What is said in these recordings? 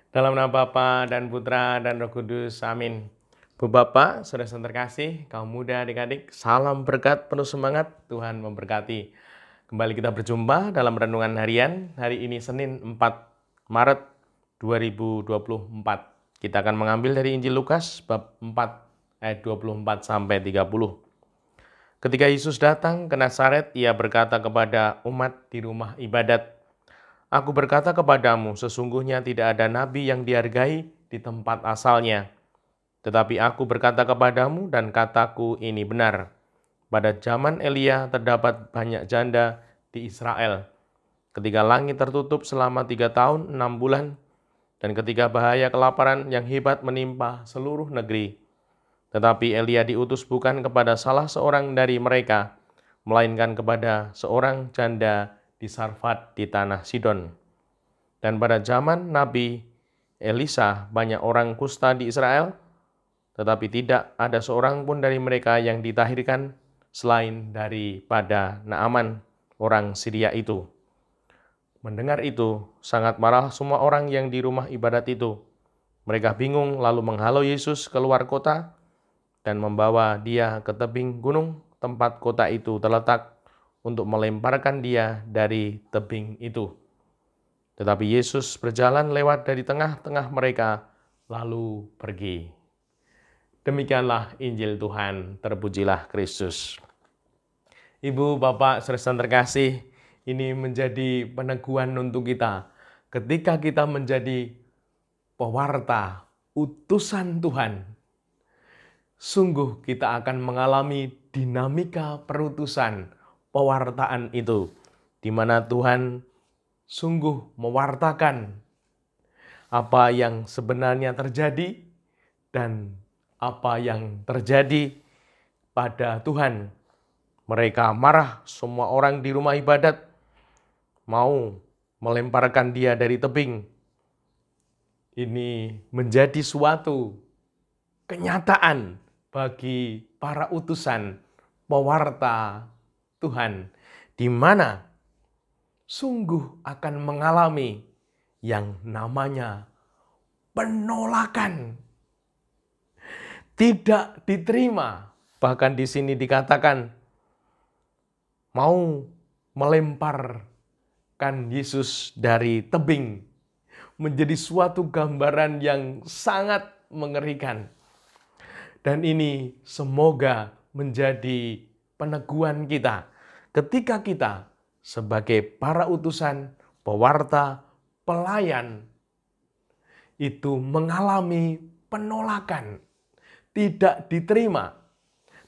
Dalam nama Bapa dan Putra dan Roh Kudus, amin. Bu Bapak, saudara-saudara terkasih, kaum muda, adik-adik, salam berkat, penuh semangat, Tuhan memberkati. Kembali kita berjumpa dalam renungan harian, hari ini Senin 4 Maret 2024. Kita akan mengambil dari Injil Lukas, bab 4, ayat 24 sampai 30. Ketika Yesus datang ke Nazaret, ia berkata kepada umat di rumah ibadat, Aku berkata kepadamu, sesungguhnya tidak ada nabi yang dihargai di tempat asalnya. Tetapi aku berkata kepadamu dan kataku ini benar. Pada zaman Elia terdapat banyak janda di Israel. Ketika langit tertutup selama 3 tahun 6 bulan, dan ketika bahaya kelaparan yang hebat menimpa seluruh negeri. Tetapi Elia diutus bukan kepada salah seorang dari mereka, melainkan kepada seorang janda di Sarfat di tanah Sidon. Dan pada zaman Nabi Elisa banyak orang kusta di Israel, tetapi tidak ada seorang pun dari mereka yang ditahirkan selain daripada Naaman, orang Syria itu. Mendengar itu, sangat marah semua orang yang di rumah ibadat itu. Mereka bingung lalu menghalau Yesus keluar kota dan membawa dia ke tebing gunung tempat kota itu terletak untuk melemparkan dia dari tebing itu. Tetapi Yesus berjalan lewat dari tengah-tengah mereka, lalu pergi. Demikianlah Injil Tuhan, terpujilah Kristus. Ibu, Bapak, saudara terkasih, ini menjadi peneguhan untuk kita. Ketika kita menjadi pewarta, utusan Tuhan, sungguh kita akan mengalami dinamika perutusan, pewartaan itu, di mana Tuhan sungguh mewartakan apa yang sebenarnya terjadi dan apa yang terjadi pada Tuhan. Mereka marah, semua orang di rumah ibadat mau melemparkan dia dari tebing. Ini menjadi suatu kenyataan bagi para utusan, pewarta Tuhan, di mana sungguh akan mengalami yang namanya penolakan. Tidak diterima. Bahkan di sini dikatakan mau melemparkan Yesus dari tebing. Menjadi suatu gambaran yang sangat mengerikan. Dan ini semoga menjadi peneguhan kita. Ketika kita sebagai para utusan, pewarta, pelayan, itu mengalami penolakan, tidak diterima.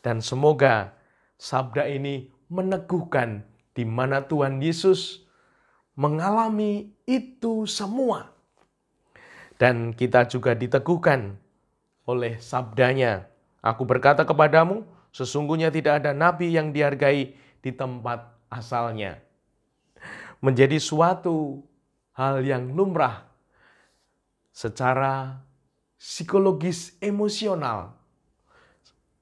Dan semoga sabda ini meneguhkan di mana Tuhan Yesus mengalami itu semua. Dan kita juga diteguhkan oleh sabdanya. Aku berkata kepadamu, sesungguhnya tidak ada nabi yang dihargai di tempat asalnya. Menjadi suatu hal yang lumrah secara psikologis emosional.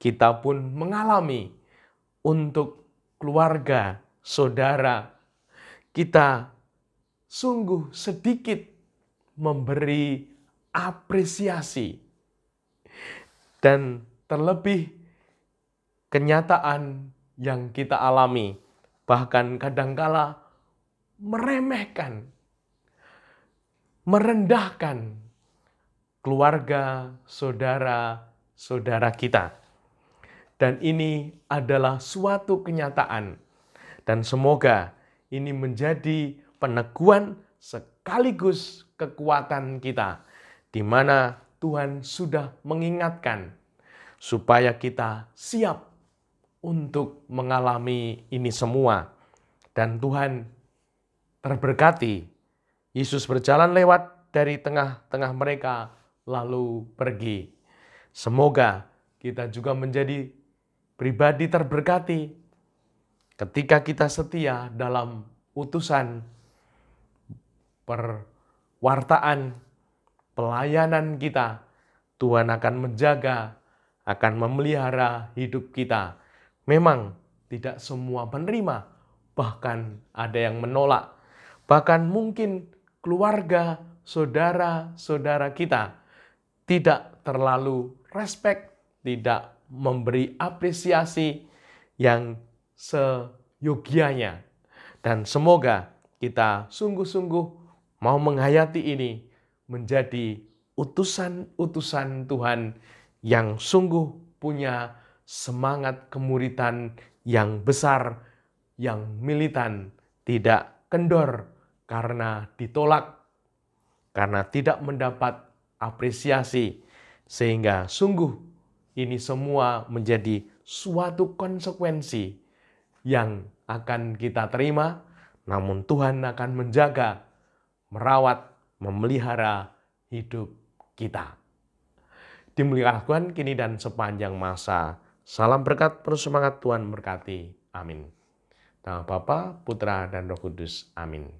Kita pun mengalami untuk keluarga, saudara, kita sungguh sedikit memberi apresiasi. Dan terlebih kenyataan yang kita alami, bahkan kadangkala meremehkan, merendahkan keluarga, saudara-saudara kita. Dan ini adalah suatu kenyataan. Dan semoga ini menjadi peneguhan sekaligus kekuatan kita, di mana Tuhan sudah mengingatkan supaya kita siap untuk mengalami ini semua. Dan Tuhan terberkati. Yesus berjalan lewat dari tengah-tengah mereka lalu pergi. Semoga kita juga menjadi pribadi terberkati ketika kita setia dalam utusan, perwartaan, pelayanan kita. Tuhan akan menjaga, akan memelihara hidup kita. Memang tidak semua menerima, bahkan ada yang menolak. Bahkan mungkin keluarga saudara-saudara kita tidak terlalu respect, tidak memberi apresiasi yang seyogianya. Dan semoga kita sungguh-sungguh mau menghayati ini menjadi utusan-utusan Tuhan yang sungguh punya semangat kemuritan yang besar, yang militan, tidak kendor karena ditolak, karena tidak mendapat apresiasi, sehingga sungguh ini semua menjadi suatu konsekuensi yang akan kita terima, namun Tuhan akan menjaga, merawat, memelihara hidup kita. Dimuliakan Tuhan kini dan sepanjang masa. Salam berkat, penuh semangat, Tuhan berkati. Amin. Nama Bapa, Putra, dan Roh Kudus. Amin.